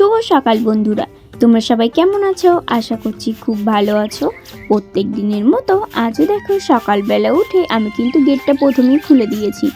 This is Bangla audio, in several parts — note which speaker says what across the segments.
Speaker 1: শুভ সকাল বন্ধুরা, তোমরা সবাই কেমন আছো? আশা করছি খুব ভালো আছো। প্রত্যেক দিনের মতো আজও দেখো সকালবেলা উঠে আমি কিন্তু গেটটা প্রথমেই খুলে দিয়েছি।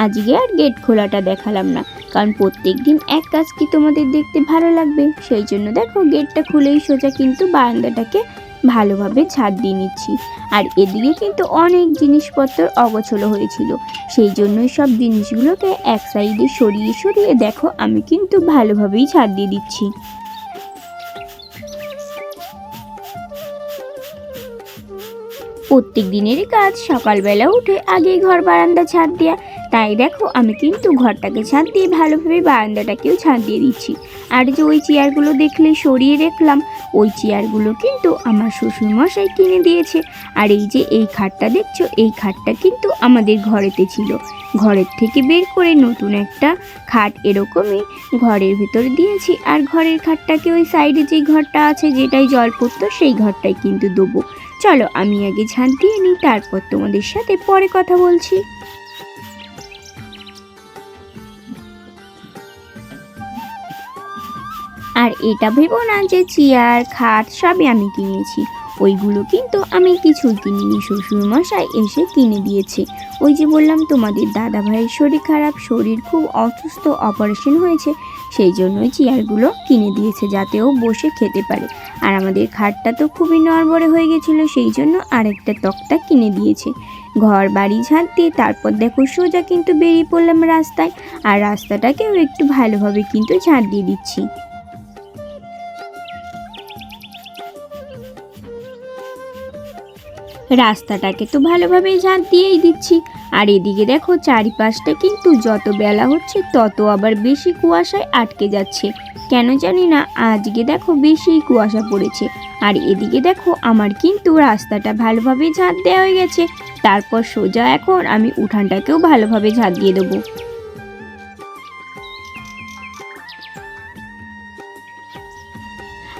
Speaker 1: আজকে আর গেট খোলাটা দেখালাম না, কারণ প্রত্যেক দিন এক কাজ কি তোমাদের দেখতে ভালো লাগবে, সেই জন্য দেখো গেটটা খুলেই সোজা কিন্তু বারান্দাটাকে ভালোভাবে ছাদ দিয়ে নিচ্ছি। আর এদিকে কিন্তু অনেক জিনিসপত্র অগোছলো হয়েছিল, সেই জন্যই সব জিনিসগুলোকে এক সাইডে সরিয়ে সরিয়ে দেখো আমি কিন্তু ভালোভাবেই ছাদ দিয়ে দিচ্ছি। প্রত্যেক দিনেরই কাজ সকালবেলা উঠে আগেই ঘর বারান্দা ছাদ দেওয়া, তাই দেখো আমি কিন্তু ঘরটাকে ছাদ দিয়ে ভালোভাবে বারান্দাটাকেও ছাদ দিয়ে দিচ্ছি। আর যে ওই চেয়ারগুলো দেখলে সরিয়ে রাখলাম, ওই চেয়ারগুলো কিন্তু আমার শ্বশুরমশাই কিনে দিয়েছে। আর এই যে এই খাটটা দেখছো, এই খাটটা কিন্তু আমাদের ঘরেতে ছিল, ঘরের থেকে বের করে নতুন একটা খাট এরকমই ঘরের ভেতর দিয়েছি। আর ঘরের খাটটাকে ওই সাইডে যে ঘরটা আছে যেটাই জল পড়তো সেই ঘরটাই কিন্তু দেবো। চলো আমি আগে ঝাঁট দিয়ে নিই, তারপর তোমাদের সাথে পরে কথা বলছি। আর এটা ভেবো না যে চেয়ার খাট সবই আমি কিনেছি, ওইগুলো কিন্তু আমি কিছুই কিনিনি, শ্বশুরমশাই এসে কিনে দিয়েছে। ওই যে বললাম তোমাদের দাদা ভাইয়ের শরীর খারাপ, শরীর খুব অসুস্থ, অপারেশন হয়েছে, সেই জন্যই চেয়ারগুলো কিনে দিয়েছে যাতে ও বসে খেতে পারে। আর আমাদের খাটটা তো খুবই নড়বড়ে হয়ে গেছিলো, সেই জন্য আরেকটা তক্তা কিনে দিয়েছে। ঘর বাড়ি ঝাঁট দিয়ে তারপর দেখো সোজা কিন্তু বেরিয়ে পড়লাম রাস্তায়। আর রাস্তাটাকেও একটু ভালোভাবে কিন্তু ঝাঁট দিয়ে দিচ্ছি। রাস্তাটাকে তো ভালোভাবেই ঝাঁট দিয়েই দিচ্ছি। আর এদিকে দেখো চারিপাশটা কিন্তু যত বেলা হচ্ছে তত আবার বেশি কুয়াশায় আটকে যাচ্ছে, কেন জানি না আজকে দেখো বেশি কুয়াশা পড়েছে। আর এদিকে দেখো আমার কিন্তু রাস্তাটা ভালোভাবে ঝাঁট দেওয়া হয়ে গেছে, তারপর সোজা এখন আমি উঠানটাকেও ভালোভাবে ঝাঁট দিয়ে দেবো।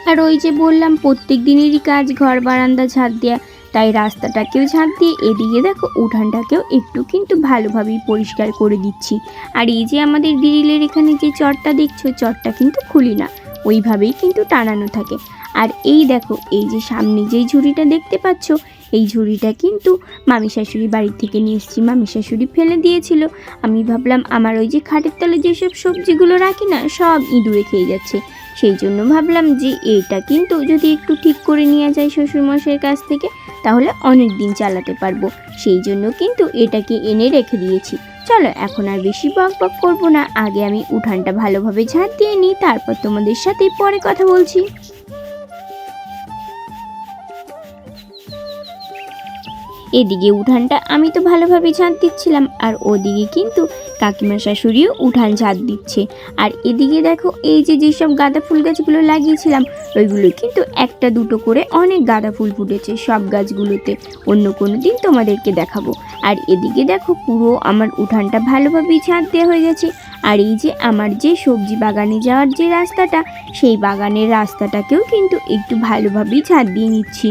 Speaker 1: আর ওই যে বললাম প্রত্যেক দিনেরই কাজ ঘর বারান্দা ঝাঁট দেওয়া, তাই রাস্তাটাকেও ঝাঁট দিয়ে এদিকে দেখো উঠানটাকেও একটু কিন্তু ভালোভাবেই পরিষ্কার করে দিচ্ছি। আর এই যে আমাদের গ্রিলের এখানে যে চটটা দেখছো, চটটা কিন্তু খুলি না, ওইভাবেই কিন্তু টানানো থাকে। আর এই দেখো এই যে সামনে যেই ঝুড়িটা দেখতে পাচ্ছ, এই ঝুড়িটা কিন্তু মামি শাশুড়ি বাড়ি থেকে নিয়ে এসেছি, মামি শাশুড়ি ফেলে দিয়েছিল। আমি ভাবলাম আমার ওই যে খাটের তলে যেসব সবজিগুলো রাখি না, সব ইঁদুরে খেয়ে যাচ্ছে, সেই জন্য ভাবলাম যে এইটা কিন্তু যদি একটু ঠিক করে নিয়ে যায় শ্বশুরমশাইয়ের কাছ থেকে, তাহলে অনেক দিন চালাতে পারবো, সেই জন্য কিন্তু এটাকে এনে রেখে দিয়েছি। চলো এখন আর বেশি বক বক করবো না, আগে আমি উঠানটা ভালোভাবে ঝাঁট দিয়ে নিই, তারপর তোমাদের সাথে পরে কথা বলছি। এদিকে উঠানটা আমি তো ভালোভাবে ঝাঁট দিচ্ছিলাম, আর ওদিকে কিন্তু কাকিমা শাশুড়িও উঠান ঝাঁট দিচ্ছে। আর এদিকে দেখো এই যে যেসব গাঁদা ফুল গাছগুলো লাগিয়েছিলাম, ওইগুলো কিন্তু একটা দুটো করে অনেক গাঁদা ফুল ফুটেছে সব গাছগুলোতে, অন্য কোনো দিন তোমাদেরকে দেখাবো। আর এদিকে দেখো পুরো আমার উঠানটা ভালোভাবেই ঝাঁট দেওয়া হয়ে গেছে। আর এই যে আমার যে সবজি বাগানে যাওয়ার যে রাস্তাটা, সেই বাগানের রাস্তাটাকেও কিন্তু একটু ভালোভাবেই ঝাঁট দিয়ে নিচ্ছি।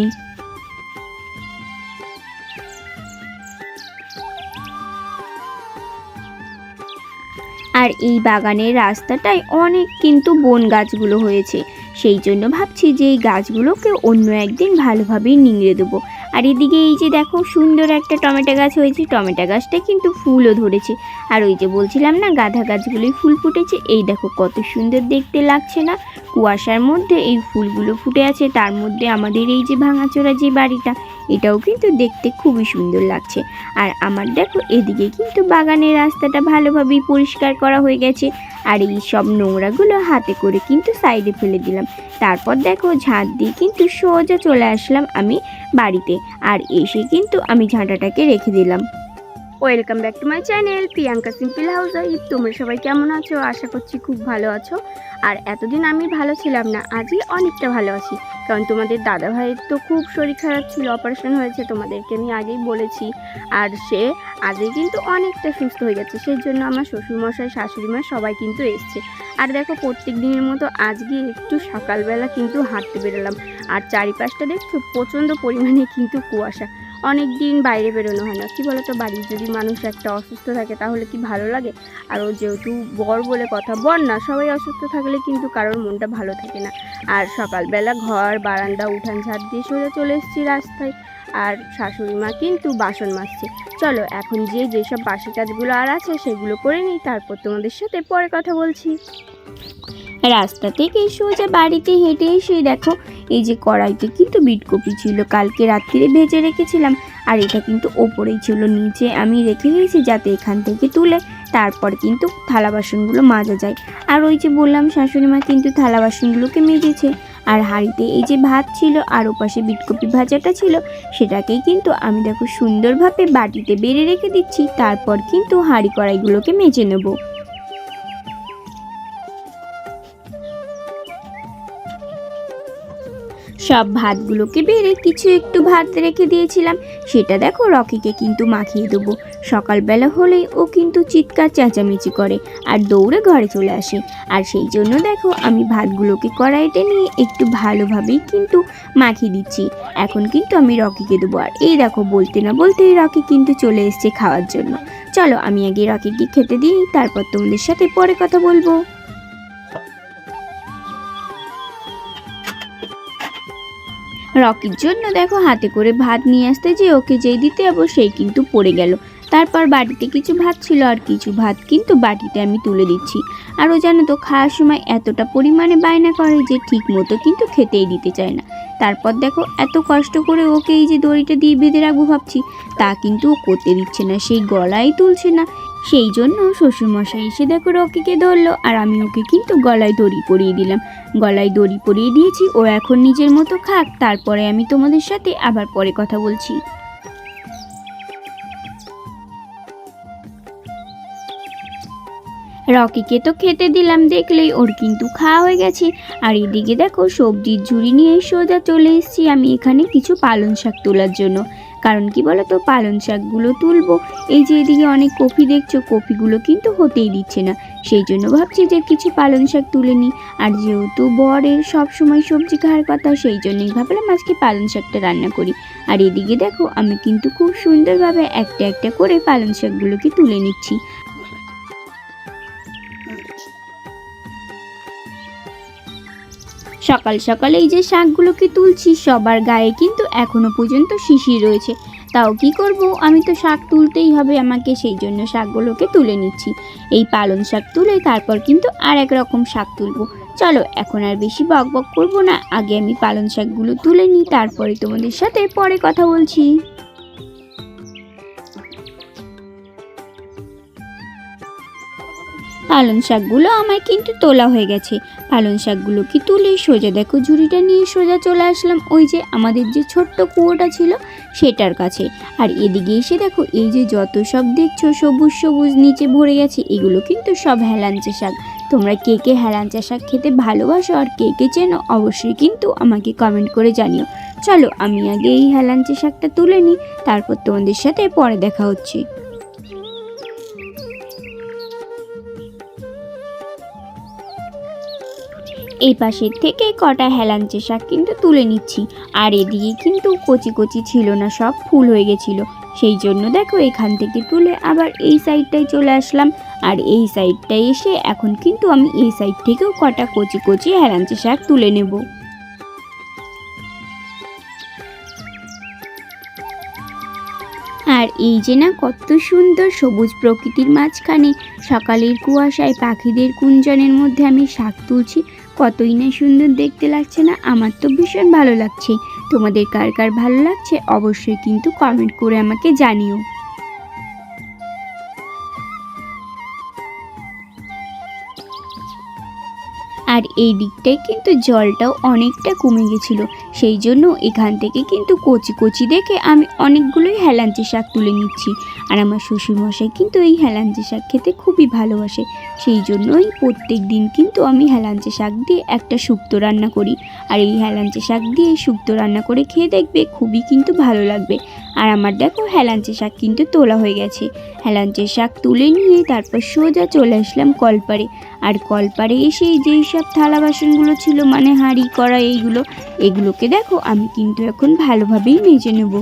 Speaker 1: আর এই বাগানের রাস্তাটায় অনেক কিন্তু বন গাছগুলো হয়েছে, সেই জন্য ভাবছি যে এই গাছগুলোকে অন্য একদিন ভালোভাবেই নিংড়ে দেবো। আর এদিকে এই যে দেখো সুন্দর একটা টমেটো গাছ হয়েছে, টমেটো গাছটা কিন্তু ফুলও ধরেছে। আর ওই যে বলছিলাম না গাঁদা গাছগুলোই ফুল ফুটেছে, এই দেখো কত সুন্দর দেখতে লাগছে না, কুয়াশার মধ্যে এই ফুলগুলো ফুটে আছে, তার মধ্যে আমাদের এই যে ভাঙাচোরা যে বাড়িটা, এটাও কিন্তু দেখতে খুবই সুন্দর লাগছে। আর আমার দেখো এদিকে কিন্তু বাগানের রাস্তাটা ভালোভাবেই পরিষ্কার করা হয়ে গেছে। আর এই সব নোংরাগুলো হাতে করে কিন্তু সাইডে ফেলে দিলাম, তারপর দেখো ঝাঁট দিয়ে কিন্তু সোজা চলে আসলাম আমি বাড়িতে। আর এসে কিন্তু আমি ঝাঁটাটাকে রেখে দিলাম। Welcome back to my channel Priyanka simple house wife. তোমরা সবাই কেমন আছো? আশা করছি খুব ভালো আছো। আর এতদিন আমি ভালো ছিলাম না, আজই অনেকটা ভালো আছি, কারণ তোমাদের দাদা ভাইয়ের তো খুব শরীর খারাপ ছিল, অপারেশন হয়েছে, তোমাদেরকে আমি আগেই বলেছি। আর সে আজই কিন্তু অনেকটা সুস্থ হয়ে গেছে, সেই জন্য আমার শ্বশুরমশাই শাশুড়িমা সবাই কিন্তু এসছে। আর দেখো প্রত্যেক দিনের মতো আজকে একটু সকালবেলা কিন্তু হাঁটতে বেরোলাম। আর চারিপাশটা দেখছো প্রচণ্ড পরিমাণে কিন্তু কুয়াশা,
Speaker 2: অনেক দিন বাইরে বেরোনো হয় না। কি বলো তো, বাড়ির যদি মানুষ একটা অসুস্থ থাকে তাহলে কি ভালো লাগে? আর ও যেহেতু বর বলে কথা, বর না, সবাই অসুস্থ থাকলে কিন্তু কারোর মনটা ভালো থাকে না। আর সকালবেলা ঘর বারান্দা উঠান ঝাড় দিয়ে সোজা চলে এসেছি রাস্তায়, আর শাশুড়ি মা কিন্তু বাসন মাজছে। চলো এখন যেসব বাসি কাজগুলো আর আছে সেগুলো করে নিই, তারপর তোমাদের সাথে পরে কথা বলছি।
Speaker 1: রাস্তা থেকে সোজা বাড়িতে হেঁটে এসে দেখো এই যে কড়াইতে কিন্তু বিটকপি ছিল, কালকে রাত্রিরে ভেজে রেখেছিলাম। আর এটা কিন্তু ওপরেই ছিল, নিচে আমি রেখে গেছি যাতে এখান থেকে তুলে তারপর কিন্তু থালা বাসনগুলো মাজা যায়। আর ওই যে বললাম শাশুড়ি মা কিন্তু থালা বাসনগুলোকে মেজেছে। আর হাঁড়িতে এই যে ভাত ছিল আর ওপাশে বিটকপি ভাজাটা ছিল, সেটাকেই কিন্তু আমি দেখো সুন্দরভাবে বাটিতে বেড়ে রেখে দিচ্ছি, তারপর কিন্তু হাঁড়ি কড়াইগুলোকে মেজে নেবো। সব ভাতগুলোকে বেড়ে কিছু একটু ভাত রেখে দিয়েছিলাম, সেটা দেখো রকিকে কিন্তু মাখিয়ে দেবো। সকালবেলা হলেই ও কিন্তু চিৎকার চেঁচামেচি করে আর দৌড়ে ঘরে চলে আসে। আর সেই জন্য দেখো আমি ভাতগুলোকে কড়াইতে নিয়ে একটু ভালোভাবেই কিন্তু মাখিয়ে দিচ্ছি। এখন কিন্তু আমি রকিকে দেবো। আর এই দেখো বলতে না বলতেই রকি কিন্তু চলে এসছে খাওয়ার জন্য। চলো আমি আগে রকিকে খেতে দিই, তারপর তোমাদের সাথে পরে কথা বলবো। রকির জন্য দেখো হাতে করে ভাত নিয়ে আসতে যে ওকে যেই দিতে যাবো সেই কিন্তু পড়ে গেল। তারপর বাটিতে কিছু ভাত ছিল আর কিছু ভাত কিন্তু বাটিতে আমি তুলে দিচ্ছি। আর ও জানো তো খাওয়ার সময় এতটা পরিমাণে বায়না করে যে ঠিক মতো কিন্তু খেতেই দিতে চায় না। তারপর দেখো এত কষ্ট করে ওকে এই যে দড়িটা দিয়ে বেঁধে রাখবো ভাবছি, তা কিন্তু ও করতে দিচ্ছে না, সেই গলায় তুলছে না। সেই জন্য শ্বশুরমশাই এসে দেখো রকিকে ধরলো আর আমি ওকে কিন্তু গলায় দড়ি পরিয়ে দিলাম। গলায় দড়ি পরিয়ে দিয়েছি, ও এখন নিজের মতো খাক, তারপরে আমি তোমাদের সাথে আবার পরে কথা বলছি। রকিকে তো খেতে দিলাম, দেখলেই ওর কিন্তু খাওয়া হয়ে গেছে। আর এদিকে দেখো সবজির ঝুড়ি নিয়ে সোজা চলে এসেছি আমি এখানে কিছু পালং শাক তোলার জন্য। কারণ কি বলো তো, পালং শাকগুলো তুলবো। এই যে এদিকে অনেক কপি দেখছো, কপিগুলো কিন্তু হতেই দিচ্ছে না, সেই জন্য ভাবছি যে কিছু পালং শাক তুলে নিই। আর যেহেতু বরের সব সময় সবজি খাওয়ার কথা, সেই জন্যই ভাবলাম আজকে পালং শাকটা রান্না করি। আর এদিকে দেখো আমি কিন্তু খুব সুন্দরভাবে একটা একটা করে পালং শাকগুলোকে তুলে নিচ্ছি। সকাল সকালে এই যে শাকগুলোকে তুলছি, সবার গায়ে কিন্তু এখনো পর্যন্ত শিশির রয়েছে। তাও কি করব, আমি তো শাক তুলতেই হবে আমাকে, সেই জন্য শাকগুলোকে তুলে নিচ্ছি। এই পালং শাক তুলে তারপর কিন্তু আর এক রকম শাক তুলবো। চলো এখন আর বেশি বক বক করবো না, আগে আমি পালং শাকগুলো তুলে নিই, তারপরে তোমাদের সাথে পরে কথা বলছি। পালং শাকগুলো আমার কিন্তু তোলা হয়ে গেছে। পালং শাকগুলোকে তুলে সোজা দেখো ঝুড়িটা নিয়ে সোজা চলে আসলাম ওই যে আমাদের যে ছোট্ট কুয়োটা ছিল সেটার কাছে। আর এদিকে এসে দেখো এই যে যত সব দেখছো সবুজ সবুজ নিচে ভরে গেছে, এগুলো কিন্তু সব হেলাঞ্চা শাক। তোমরা কে কে হেলাঞ্চা শাক খেতে ভালোবাসো আর কে কে চেনো অবশ্যই কিন্তু আমাকে কমেন্ট করে জানিও। চলো আমি আগে এই হেলাঞ্চা শাকটা তুলে নিই, তারপর তোমাদের সাথে পরে দেখা হচ্ছে। এই পাশের থেকে কটা হেলাঞ্চা শাক কিন্তু তুলে নিচ্ছি। আর এদিকে কিন্তু কচি কচি ছিল না, সব ফুল হয়ে গেছিলো, সেই জন্য দেখো এখান থেকে তুলে আবার এই সাইডটায় চলে আসলাম। আর এই সাইডটায় এসে এখন কিন্তু আমি এই সাইড থেকেও কটা কচি কচি হেলাঞ্চা শাক তুলে নেব। আর এই যে না কত সুন্দর সবুজ প্রকৃতির মাঝখানে সকালের কুয়াশায় পাখিদের কুঞ্জনের মধ্যে আমি শাক তুলছি, কতই না সুন্দর দেখতে লাগছে না? আমার তো ভীষণ ভালো লাগছে। তোমাদের কার কার ভালো লাগছে অবশ্যই কিন্তু কমেন্ট করে আমাকে জানিও। আর এই দিকটায় কিন্তু জলটাও অনেকটা কমে গেছিলো, সেই জন্য এখান থেকে কিন্তু কচি কচি দেখে আমি অনেকগুলোই হেলাঞ্চা শাক তুলে নিচ্ছি। আর আমার শ্বশুরমশাই কিন্তু এই হেলাঞ্চা শাক খেতে খুবই ভালোবাসে, সেই জন্যই প্রত্যেক দিন কিন্তু আমি হেলাঞ্চা শাক দিয়ে একটা শুক্তো রান্না করি। আর এই হেলাঞ্চা শাক দিয়ে শুক্তো রান্না করে খেয়ে দেখবে, খুবই কিন্তু ভালো লাগবে। আর আমার দেখো হেলাঞ্চা শাক কিন্তু তোলা হয়ে গেছে। হেলাঞ্চা শাক তুলে নিয়ে তারপর সোজা চলে আসলাম কলপাড়ে। আর কলপাড়ে এসে যেই সব থালা বাসনগুলো ছিল মানে হাঁড়ি কড়াই এগুলোকে দেখো আমি কিন্তু এখন ভালোভাবেই মেজে নেব।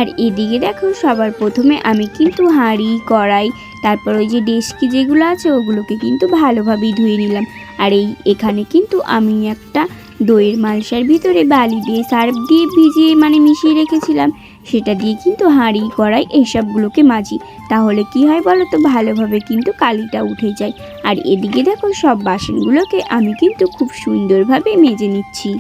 Speaker 1: আর এদিকে দেখো সবার প্রথমে আমি কিন্তু হাঁড়ি কড়াই তারপর ওই যে ডেস্কি যেগুলো আছে ওগুলোকে কিন্তু ভালোভাবেই ধুয়ে নিলাম। আর এখানে কিন্তু আমি একটা দইয়ের মালসার ভিতরে বালি দিয়ে সার্ফ দিয়ে ভিজিয়ে মিশিয়ে রেখেছিলাম, সেটা দিয়ে কিন্তু হাঁড়ি কড়াই এইসবগুলোকে মাজি। তাহলে কি হয় বলো তো, ভালোভাবে কিন্তু কালিটা উঠে যায়। আর এদিকে দেখো সব বাসনগুলোকে আমি কিন্তু খুব সুন্দরভাবে মেজে নিচ্ছি।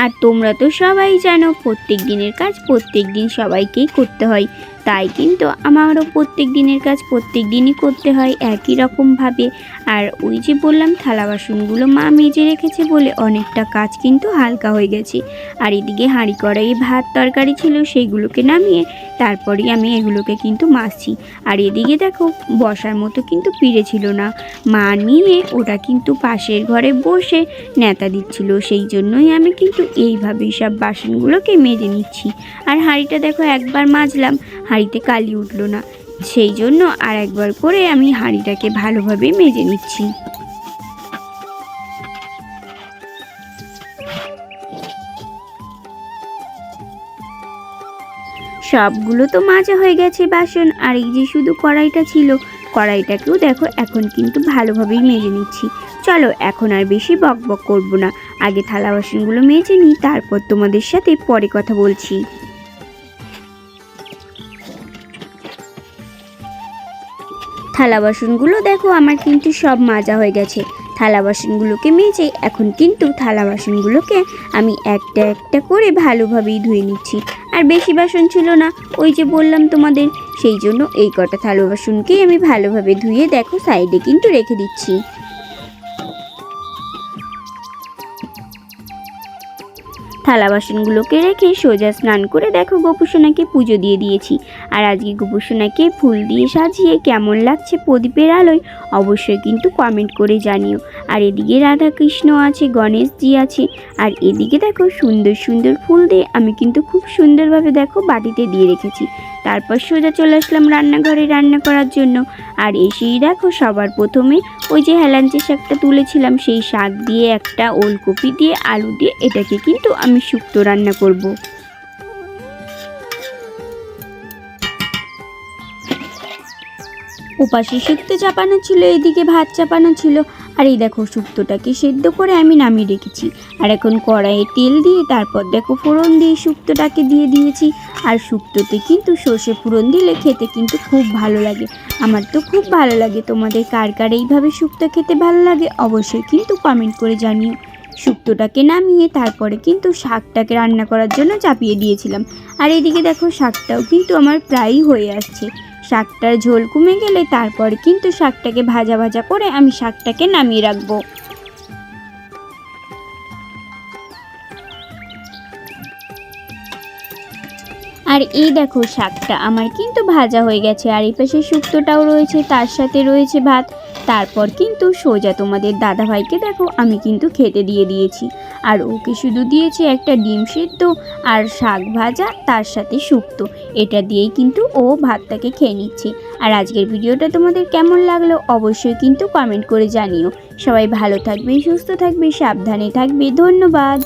Speaker 1: আর তোমরা তো সবাই জানো প্রত্যেক দিনের কাজ প্রত্যেক দিন সবাইকেই করতে হয়, তাই কিন্তু আমারও প্রত্যেক দিনের কাজ প্রত্যেক দিনই করতে হয় একই রকমভাবে। আর ওই যে বললাম থালা বাসনগুলো মা মেজে রেখেছে বলে অনেকটা কাজ কিন্তু হালকা হয়ে গেছে। আর এদিকে হাঁড়ি কড়াইয়ে ভাত তরকারি ছিল সেইগুলোকে নামিয়ে তারপরেই আমি এগুলোকে কিন্তু মাজছি। আর এদিকে দেখো বসার মতো কিন্তু পিড়ে ছিল না, মা নিয়ে ওটা কিন্তু পাশের ঘরে বসে নেতা দিচ্ছিল, সেই জন্যই আমি কিন্তু এইভাবেই সব বাসনগুলোকে মেজে নিচ্ছি। আর হাঁড়িটা দেখো একবার মাজলাম হাঁড়িতে কালি উঠলো না, সেই জন্য আর একবার করে আমি হাঁড়িটাকে ভালোভাবে মেজে নিচ্ছি। সবগুলো তো মাজা হয়ে গেছে বাসন, আর এই যে শুধু কড়াইটা ছিল কড়াইটাকেও দেখো এখন কিন্তু ভালোভাবেই মেজে নিচ্ছি। চলো এখন আর বেশি বকবক করব না, আগে থালা বাসনগুলো মেজে নিই, তারপর তোমাদের সাথে পরে কথা বলছি। থালা বাসনগুলো দেখো আমার কিন্তু সব মাজা হয়ে গেছে। থালা বাসনগুলোকে মেজে এখন কিন্তু থালা বাসনগুলোকে আমি একটা একটা করে ভালোভাবেই ধুয়ে নিচ্ছি। আর বেশি বাসন ছিল না, ওই যে বললাম তোমাদের, সেই জন্য এই কটা থালা বাসনকেই আমি ভালোভাবে ধুয়ে দেখো সাইডে কিন্তু রেখে দিচ্ছি। থালা বাসনগুলোকে রেখে সোজা স্নান করে দেখো গোপুসোনাকে পুজো দিয়ে দিয়েছি। আর আজকে গোপুসোনাকে ফুল দিয়ে সাজিয়ে কেমন লাগছে প্রদীপের আলোয় অবশ্যই কিন্তু কমেন্ট করে জানিও। আর এদিকে রাধা কৃষ্ণ আছে, গণেশজি আছে, আর এদিকে দেখো সুন্দর সুন্দর ফুল দিয়ে আমি কিন্তু খুব সুন্দরভাবে দেখো বাটিতে দিয়ে রেখেছি। তারপর সোজা চলে আসলাম রান্নাঘরে রান্না করার জন্য। আর এসেই দেখো সবার প্রথমে ওই যে হেলাঞ্চি শাকটা তুলেছিলাম, সেই শাক দিয়ে একটা ওলকপি দিয়ে আলু দিয়ে এটাকে কিন্তু আমি শুক্তো রান্না করব। ওপাশে শুক্তো চাপানো ছিল, এদিকে ভাত চাপানো ছিল। আর এই দেখো শুক্তোটাকে সেদ্ধ করে আমি নামিয়ে রেখেছি। আর এখন কড়াইয়ে তেল দিয়ে তারপর দেখো ফোড়ন দিয়ে শুক্তোটাকে দিয়ে দিয়েছি। আর শুক্তোতে কিন্তু সর্ষে ফোড়ন দিলে খেতে কিন্তু খুব ভালো লাগে, আমার তো খুব ভালো লাগে। তোমাদের কার কার এইভাবে শুক্তো খেতে ভালো লাগে অবশ্যই কিন্তু কমেন্ট করে জানিও। শুক্তোটাকে নামিয়ে তারপরে কিন্তু শাকটাকে রান্না করার জন্য চাপিয়ে দিয়েছিলাম। আর এদিকে দেখো শাকটাও কিন্তু আমার প্রায়ই হয়ে আসছে। শাকটার ঝোল কমে গেলে তারপরে কিন্তু শাকটাকে ভাজা ভাজা করে আমি শাকটাকে নামিয়ে রাখবো। আর এই দেখো শাকটা আমার কিন্তু ভাজা হয়ে গেছে, আর এই পাশে শুক্তোটাও রয়েছে, তার সাথে রয়েছে ভাত। তারপর কিন্তু সোজা তোমাদের দাদাভাইকে দেখো আমি কিন্তু খেতে দিয়ে দিয়েছি। আর ওকে শুধু দিয়েছি একটা ডিম সেদ্ধ আর শাক ভাজা তার সাথে শুক্তো, এটা দিয়েই কিন্তু ও ভাতটাকে খেয়ে নিচ্ছে। আর আজকের ভিডিওটা তোমাদের কেমন লাগলো অবশ্যই কিন্তু কমেন্ট করে জানিও। সবাই ভালো থাকবে, সুস্থ থাকবে, সাবধানে থাকবে। ধন্যবাদ।